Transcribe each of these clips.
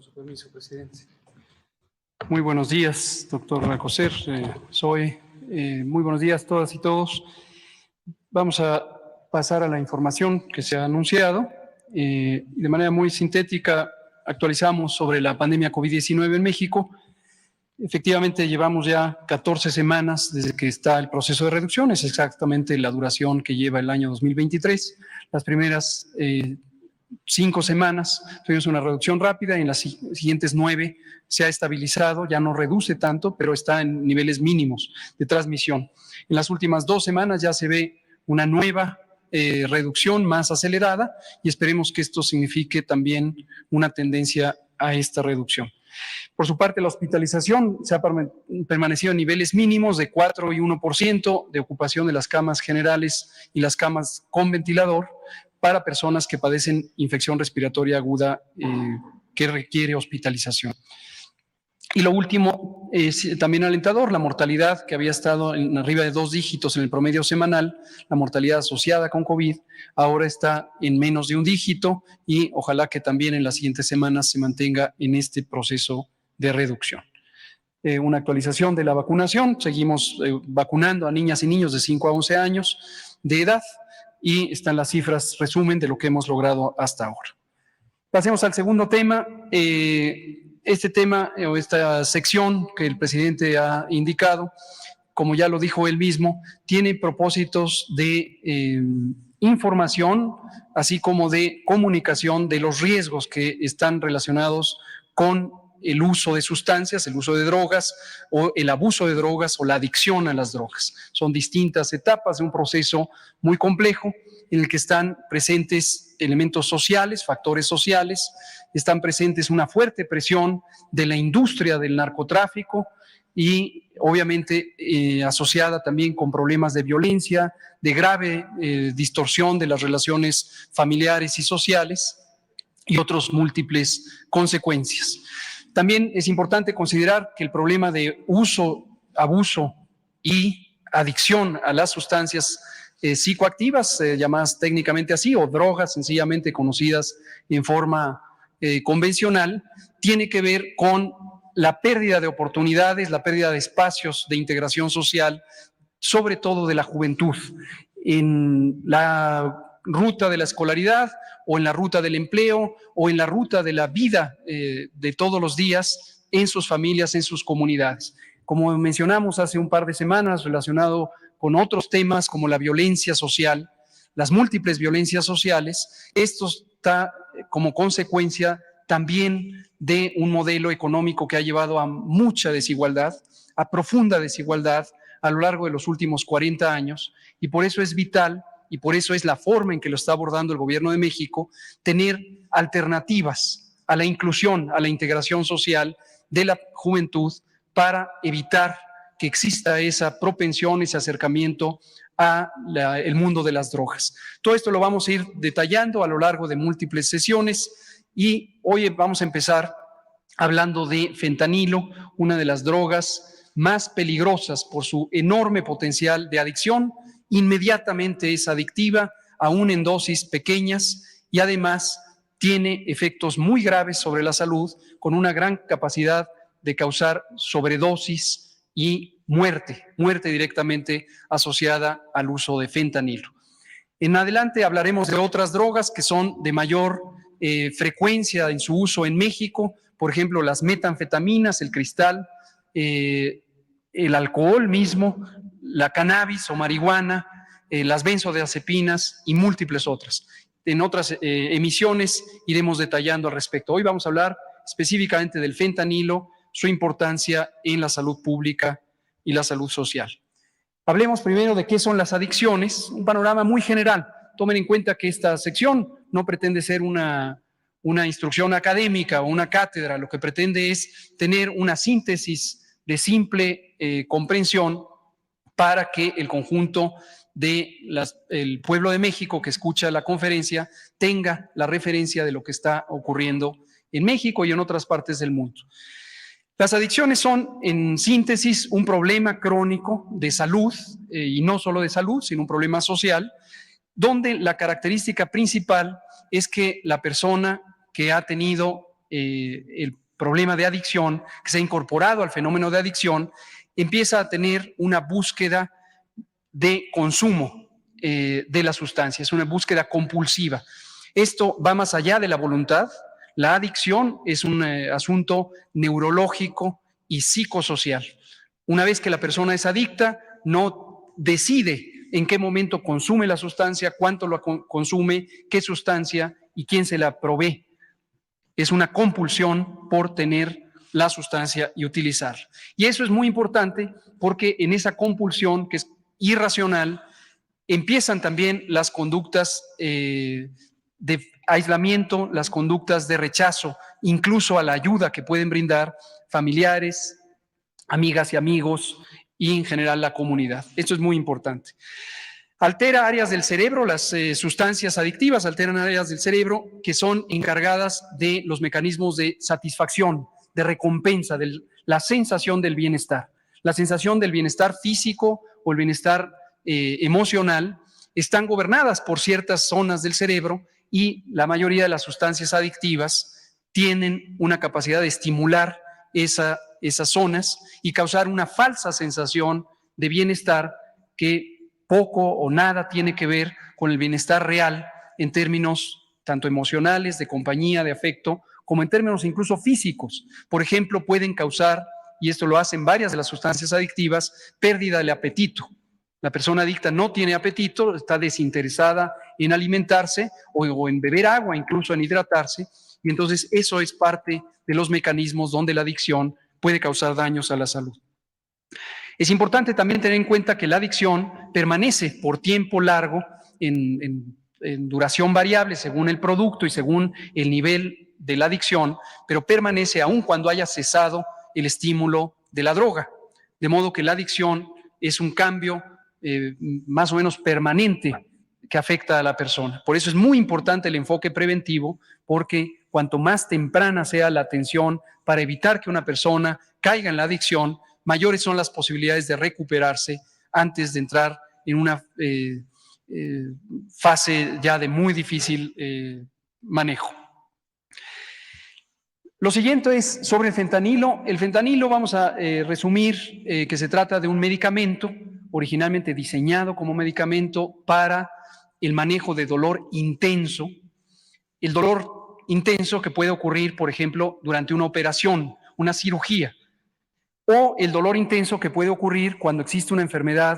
Con su permiso, presidente. Muy buenos días, doctor Alcocer, Zoe. Muy buenos días a todas y todos. Vamos a pasar a la información que se ha anunciado. De manera muy sintética, actualizamos sobre la pandemia COVID-19 en México. Efectivamente, llevamos ya 14 semanas desde que está el proceso de reducción. Es exactamente la duración que lleva el año 2023. Las primeras 5 semanas tuvimos una reducción rápida y en las siguientes 9 se ha estabilizado, ya no reduce tanto, pero está en niveles mínimos de transmisión. En las últimas 2 semanas ya se ve una nueva reducción más acelerada y esperemos que esto signifique también una tendencia a esta reducción. Por su parte, la hospitalización se ha permanecido en niveles mínimos de 4 y 1% de ocupación de las camas generales y las camas con ventilador para personas que padecen infección respiratoria aguda que requiere hospitalización. Y lo último es también alentador, la mortalidad que había estado en arriba de 2 dígitos en el promedio semanal, la mortalidad asociada con COVID, ahora está en menos de 1 dígito y ojalá que también en las siguientes semanas se mantenga en este proceso de reducción. Una actualización de la vacunación, seguimos vacunando a niñas y niños de 5 a 11 años de edad y están las cifras, resumen de lo que hemos logrado hasta ahora. Pasemos al segundo tema. Este tema o esta sección que el presidente ha indicado, como ya lo dijo él mismo, tiene propósitos de información, así como de comunicación de los riesgos que están relacionados con el uso de sustancias, el uso de drogas o el abuso de drogas o la adicción a las drogas. Son distintas etapas de un proceso muy complejo en el que están presentes elementos sociales, factores sociales, están presentes una fuerte presión de la industria del narcotráfico y obviamente asociada también con problemas de violencia, de grave distorsión de las relaciones familiares y sociales y otras múltiples consecuencias. También es importante considerar que el problema de uso, abuso y adicción a las sustancias psicoactivas, llamadas técnicamente así, o drogas sencillamente conocidas en forma convencional, tiene que ver con la pérdida de oportunidades, la pérdida de espacios de integración social, sobre todo de la juventud, en la ruta de la escolaridad o en la ruta del empleo o en la ruta de la vida de todos los días en sus familias, en sus comunidades. Como mencionamos hace un par de semanas, relacionado con otros temas como la violencia social, las múltiples violencias sociales, esto está como consecuencia también de un modelo económico que ha llevado a mucha desigualdad, a profunda desigualdad a lo largo de los últimos 40 años, y por eso es vital, y por eso es la forma en que lo está abordando el gobierno de México, tener alternativas a la inclusión, a la integración social de la juventud para evitar que exista esa propensión, ese acercamiento al mundo de las drogas. Todo esto lo vamos a ir detallando a lo largo de múltiples sesiones y hoy vamos a empezar hablando de fentanilo, una de las drogas más peligrosas por su enorme potencial de adicción. Inmediatamente es adictiva, aún en dosis pequeñas, y además tiene efectos muy graves sobre la salud, con una gran capacidad de causar sobredosis y muerte directamente asociada al uso de fentanilo. En adelante hablaremos de otras drogas que son de mayor frecuencia en su uso en México, por ejemplo, las metanfetaminas, el cristal, el alcohol mismo, la cannabis o marihuana, las benzodiazepinas y múltiples otras. En otras emisiones iremos detallando al respecto. Hoy vamos a hablar específicamente del fentanilo, su importancia en la salud pública y la salud social. Hablemos primero de qué son las adicciones, un panorama muy general. Tomen en cuenta que esta sección no pretende ser una instrucción académica o una cátedra, lo que pretende es tener una síntesis de simple comprensión para que el conjunto del pueblo de México que escucha la conferencia tenga la referencia de lo que está ocurriendo en México y en otras partes del mundo. Las adicciones son, en síntesis, un problema crónico de salud, y no solo de salud, sino un problema social, donde la característica principal es que la persona que ha tenido el problema de adicción, que se ha incorporado al fenómeno de adicción, empieza a tener una búsqueda de consumo de la sustancia, es una búsqueda compulsiva. Esto va más allá de la voluntad. La adicción es un asunto neurológico y psicosocial. Una vez que la persona es adicta, no decide en qué momento consume la sustancia, cuánto lo consume, qué sustancia y quién se la provee. Es una compulsión por tener la sustancia y utilizar. Y eso es muy importante porque en esa compulsión, que es irracional, empiezan también las conductas de aislamiento, las conductas de rechazo, incluso a la ayuda que pueden brindar familiares, amigas y amigos y en general la comunidad. Esto es muy importante. Altera áreas del cerebro, las sustancias adictivas alteran áreas del cerebro que son encargadas de los mecanismos de satisfacción, de recompensa, de la sensación del bienestar. La sensación del bienestar físico o el bienestar emocional están gobernadas por ciertas zonas del cerebro y la mayoría de las sustancias adictivas tienen una capacidad de estimular esas zonas y causar una falsa sensación de bienestar que poco o nada tiene que ver con el bienestar real en términos tanto emocionales, de compañía, de afecto, como en términos incluso físicos. Por ejemplo, pueden causar, y esto lo hacen varias de las sustancias adictivas, pérdida del apetito. La persona adicta no tiene apetito, está desinteresada en alimentarse o en beber agua, incluso en hidratarse, y entonces eso es parte de los mecanismos donde la adicción puede causar daños a la salud. Es importante también tener en cuenta que la adicción permanece por tiempo largo en duración variable según el producto y según el nivel de la adicción, pero permanece aun cuando haya cesado el estímulo de la droga. De modo que la adicción es un cambio más o menos permanente que afecta a la persona. Por eso es muy importante el enfoque preventivo, porque cuanto más temprana sea la atención para evitar que una persona caiga en la adicción, mayores son las posibilidades de recuperarse antes de entrar en una fase ya de muy difícil manejo. Lo siguiente es sobre el fentanilo. El fentanilo, vamos a resumir que se trata de un medicamento originalmente diseñado como medicamento para el manejo de dolor intenso. El dolor intenso que puede ocurrir, por ejemplo, durante una operación, una cirugía, o el dolor intenso que puede ocurrir cuando existe una enfermedad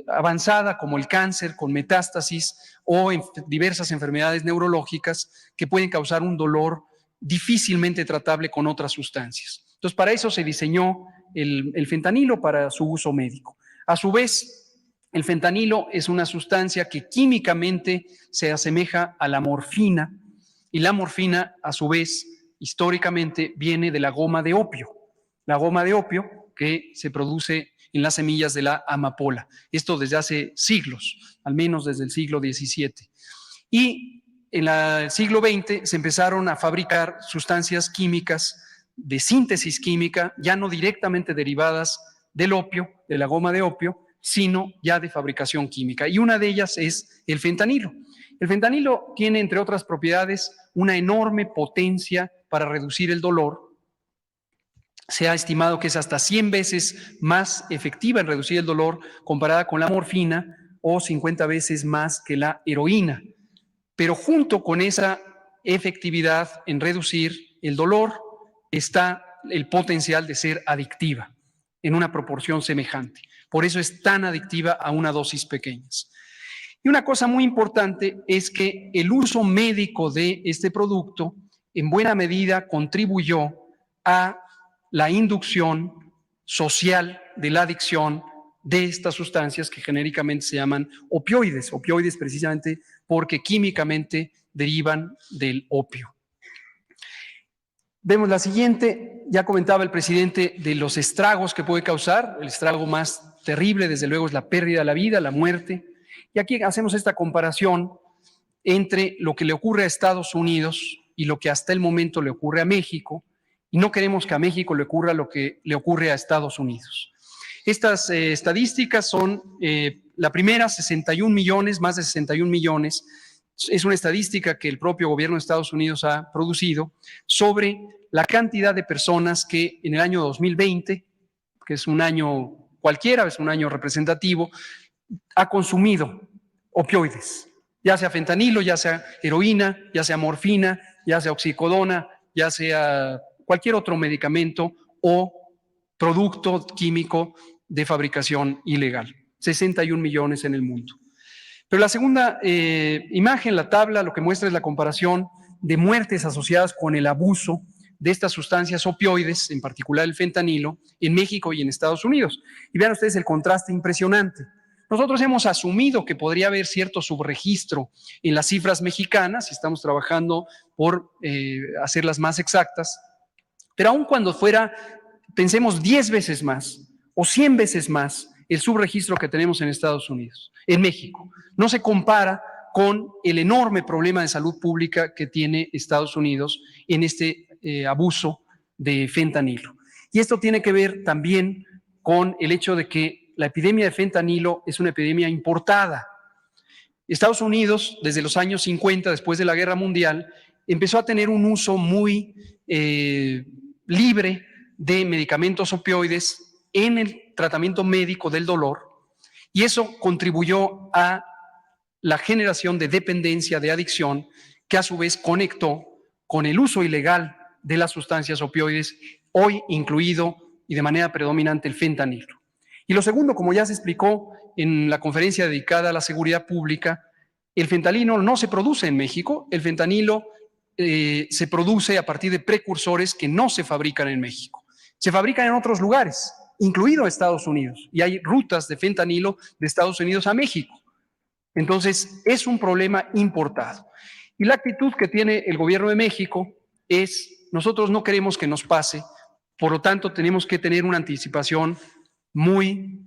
avanzada como el cáncer con metástasis o diversas enfermedades neurológicas que pueden causar un dolor difícilmente tratable con otras sustancias. Entonces, para eso se diseñó el fentanilo para su uso médico. A su vez, el fentanilo es una sustancia que químicamente se asemeja a la morfina y la morfina, a su vez, históricamente viene de la goma de opio. La goma de opio que se produce en las semillas de la amapola. Esto desde hace siglos, al menos desde el siglo XVII. Y en el siglo XX se empezaron a fabricar sustancias químicas de síntesis química, ya no directamente derivadas del opio, de la goma de opio, sino ya de fabricación química. Y una de ellas es el fentanilo. El fentanilo tiene, entre otras propiedades, una enorme potencia para reducir el dolor. Se ha estimado que es hasta 100 veces más efectiva en reducir el dolor comparada con la morfina o 50 veces más que la heroína. Pero junto con esa efectividad en reducir el dolor está el potencial de ser adictiva en una proporción semejante. Por eso es tan adictiva a una dosis pequeñas. Y una cosa muy importante es que el uso médico de este producto en buena medida contribuyó a la inducción social de la adicción de estas sustancias que genéricamente se llaman opioides. Opioides precisamente porque químicamente derivan del opio. Vemos la siguiente. Ya comentaba el presidente de los estragos que puede causar. El estrago más terrible, desde luego, es la pérdida de la vida, la muerte. Y aquí hacemos esta comparación entre lo que le ocurre a Estados Unidos y lo que hasta el momento le ocurre a México. Y no queremos que a México le ocurra lo que le ocurre a Estados Unidos. Estas estadísticas son, la primera, 61 millones, más de 61 millones Es una estadística que el propio gobierno de Estados Unidos ha producido sobre la cantidad de personas que en el año 2020, que es un año cualquiera, es un año representativo, ha consumido opioides, ya sea fentanilo, ya sea heroína, ya sea morfina, ya sea oxicodona, ya sea cualquier otro medicamento o producto químico de fabricación ilegal. 61 millones en el mundo. Pero la segunda imagen, la tabla, lo que muestra es la comparación de muertes asociadas con el abuso de estas sustancias opioides, en particular el fentanilo, en México y en Estados Unidos. Y vean ustedes el contraste impresionante. Nosotros hemos asumido que podría haber cierto subregistro en las cifras mexicanas, y estamos trabajando por hacerlas más exactas, pero aun cuando fuera, pensemos 10 veces más o 100 veces más el subregistro que tenemos en Estados Unidos, en México, no se compara con el enorme problema de salud pública que tiene Estados Unidos en este abuso de fentanilo. Y esto tiene que ver también con el hecho de que la epidemia de fentanilo es una epidemia importada. Estados Unidos, desde los años 50, después de la Guerra Mundial, empezó a tener un uso muy libre de medicamentos opioides en el tratamiento médico del dolor, y eso contribuyó a la generación de dependencia, de adicción, que a su vez conectó con el uso ilegal de las sustancias opioides, hoy incluido y de manera predominante el fentanilo. Y lo segundo, como ya se explicó en la conferencia dedicada a la seguridad pública, el fentanilo no se produce en México, el fentanilo se produce a partir de precursores que no se fabrican en México. Se fabrican en otros lugares, incluido Estados Unidos, y hay rutas de fentanilo de Estados Unidos a México. Entonces, es un problema importado. Y la actitud que tiene el gobierno de México es, nosotros no queremos que nos pase, por lo tanto, tenemos que tener una anticipación muy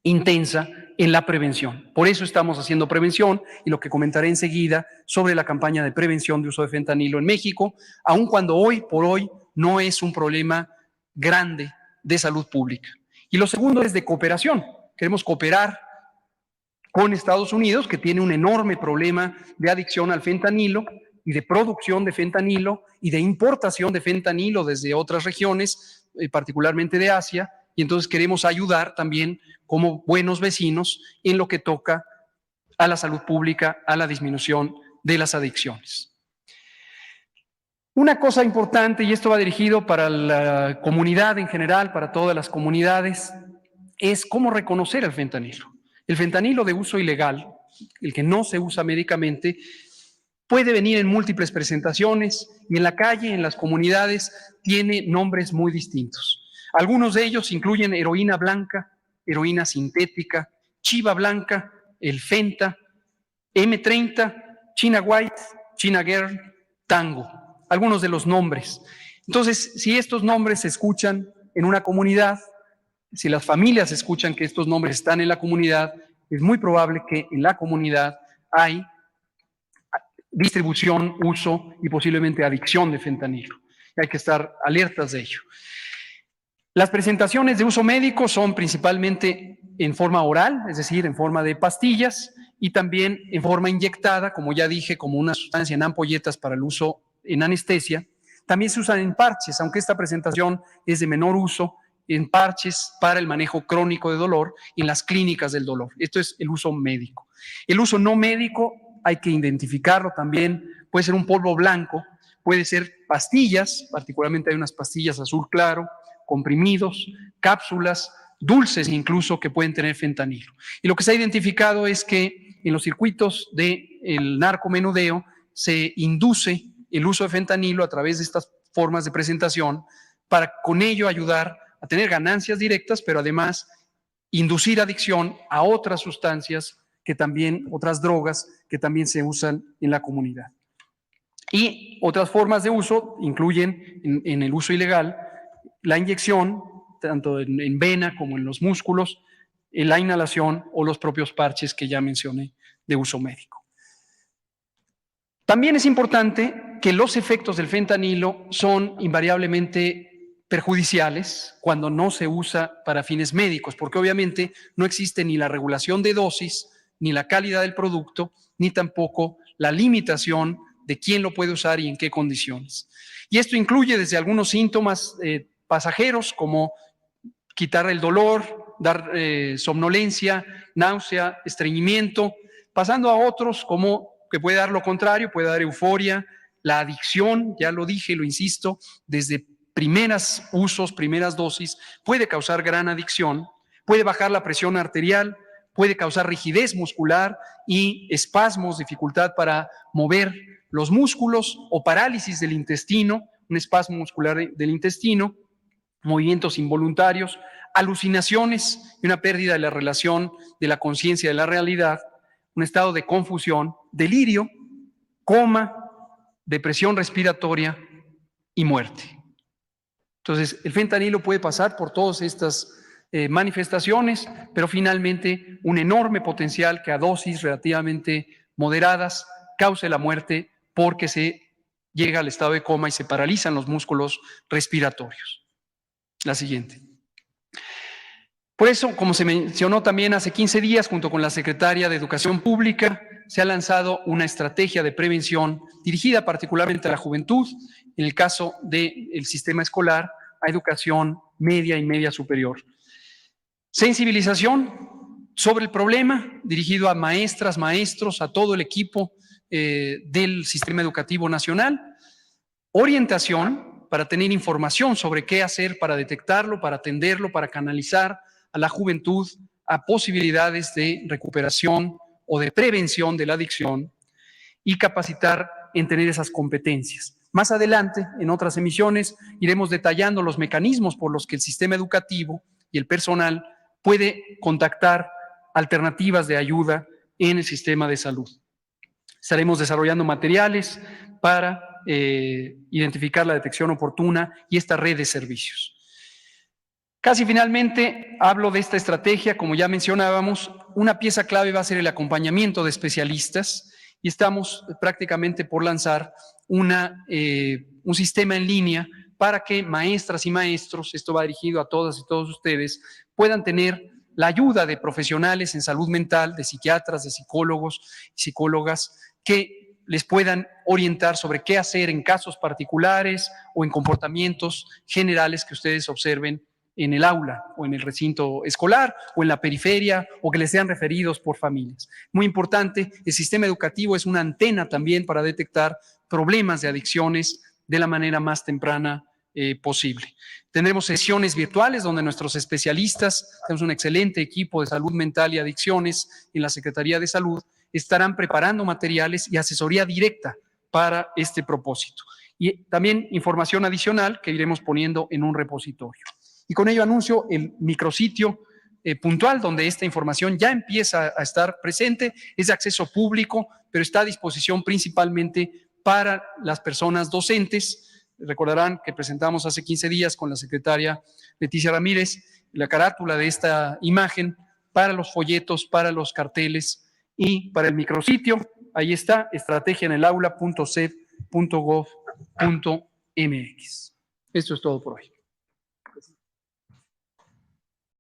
intensa en la prevención. Por eso estamos haciendo prevención y lo que comentaré enseguida sobre la campaña de prevención de uso de fentanilo en México, aun cuando hoy por hoy no es un problema grande de salud pública. Y lo segundo es de cooperación. Queremos cooperar con Estados Unidos, que tiene un enorme problema de adicción al fentanilo y de producción de fentanilo y de importación de fentanilo desde otras regiones, particularmente de Asia, y entonces queremos ayudar también como buenos vecinos en lo que toca a la salud pública, a la disminución de las adicciones. Una cosa importante, y esto va dirigido para la comunidad en general, para todas las comunidades, es cómo reconocer el fentanilo. El fentanilo de uso ilegal, el que no se usa médicamente, puede venir en múltiples presentaciones y en la calle, en las comunidades, tiene nombres muy distintos. Algunos de ellos incluyen heroína blanca, heroína sintética, chiva blanca, el Fenta, M30, China White, China Girl, Tango, algunos de los nombres. Entonces, si estos nombres se escuchan en una comunidad, si las familias escuchan que estos nombres están en la comunidad, es muy probable que en la comunidad hay distribución, uso y posiblemente adicción de fentanilo. Hay que estar alertas de ello. Las presentaciones de uso médico son principalmente en forma oral, es decir, en forma de pastillas, y también en forma inyectada, como ya dije, como una sustancia en ampolletas para el uso en anestesia. También se usan en parches, aunque esta presentación es de menor uso, en parches para el manejo crónico de dolor en las clínicas del dolor. Esto es el uso médico. El uso no médico hay que identificarlo también, puede ser un polvo blanco, puede ser pastillas, particularmente hay unas pastillas azul claro, comprimidos, cápsulas, dulces incluso que pueden tener fentanilo. Y lo que se ha identificado es que en los circuitos del narcomenudeo se induce el uso de fentanilo a través de estas formas de presentación para con ello ayudar a tener ganancias directas, pero además inducir adicción a otras sustancias que también, otras drogas que también se usan en la comunidad. Y otras formas de uso incluyen en el uso ilegal la inyección, tanto en vena como en los músculos, la inhalación o los propios parches que ya mencioné de uso médico. También es importante que los efectos del fentanilo son invariablemente perjudiciales cuando no se usa para fines médicos, porque obviamente no existe ni la regulación de dosis, ni la calidad del producto, ni tampoco la limitación de quién lo puede usar y en qué condiciones. Y esto incluye desde algunos síntomas pasajeros como quitar el dolor, dar somnolencia, náusea, estreñimiento, pasando a otros como que puede dar lo contrario, puede dar euforia, la adicción, ya lo dije, lo insisto, desde primeros usos, primeras dosis, puede causar gran adicción, puede bajar la presión arterial, puede causar rigidez muscular y espasmos, dificultad para mover los músculos o parálisis del intestino, un espasmo muscular del intestino, movimientos involuntarios, alucinaciones y una pérdida de la relación de la conciencia de la realidad, un estado de confusión, delirio, coma, depresión respiratoria y muerte. Entonces, el fentanilo puede pasar por todas estas manifestaciones, pero finalmente un enorme potencial que a dosis relativamente moderadas cause la muerte porque se llega al estado de coma y se paralizan los músculos respiratorios. La siguiente. Por eso, como se mencionó también hace 15 días, junto con la Secretaria de Educación Pública, se ha lanzado una estrategia de prevención dirigida particularmente a la juventud, en el caso del sistema escolar, a educación media y media superior. Sensibilización sobre el problema, dirigido a maestras, maestros, a todo el equipo del sistema educativo nacional. Orientación para tener información sobre qué hacer para detectarlo, para atenderlo, para canalizar a la juventud a posibilidades de recuperación o de prevención de la adicción y capacitar en tener esas competencias. Más adelante, en otras emisiones, iremos detallando los mecanismos por los que el sistema educativo y el personal puede contactar alternativas de ayuda en el sistema de salud. Estaremos desarrollando materiales para identificar la detección oportuna y esta red de servicios. Casi finalmente hablo de esta estrategia, como ya mencionábamos, una pieza clave va a ser el acompañamiento de especialistas y estamos prácticamente por lanzar un sistema en línea para que maestras y maestros, esto va dirigido a todas y todos ustedes, puedan tener la ayuda de profesionales en salud mental, de psiquiatras, de psicólogos y psicólogas que les puedan orientar sobre qué hacer en casos particulares o en comportamientos generales que ustedes observen en el aula o en el recinto escolar o en la periferia o que les sean referidos por familias. Muy importante, el sistema educativo es una antena también para detectar problemas de adicciones de la manera más temprana posible. Tendremos sesiones virtuales donde nuestros especialistas, tenemos un excelente equipo de salud mental y adicciones en la Secretaría de Salud, estarán preparando materiales y asesoría directa para este propósito. Y también información adicional que iremos poniendo en un repositorio. Y con ello anuncio el micrositio puntual donde esta información ya empieza a estar presente, es de acceso público, pero está a disposición principalmente para las personas docentes. Recordarán que presentamos hace 15 días con la secretaria Leticia Ramírez la carátula de esta imagen para los folletos, para los carteles y para el micrositio. Ahí está, estrategiaenelaula.sed.gov.mx. Esto es todo por hoy.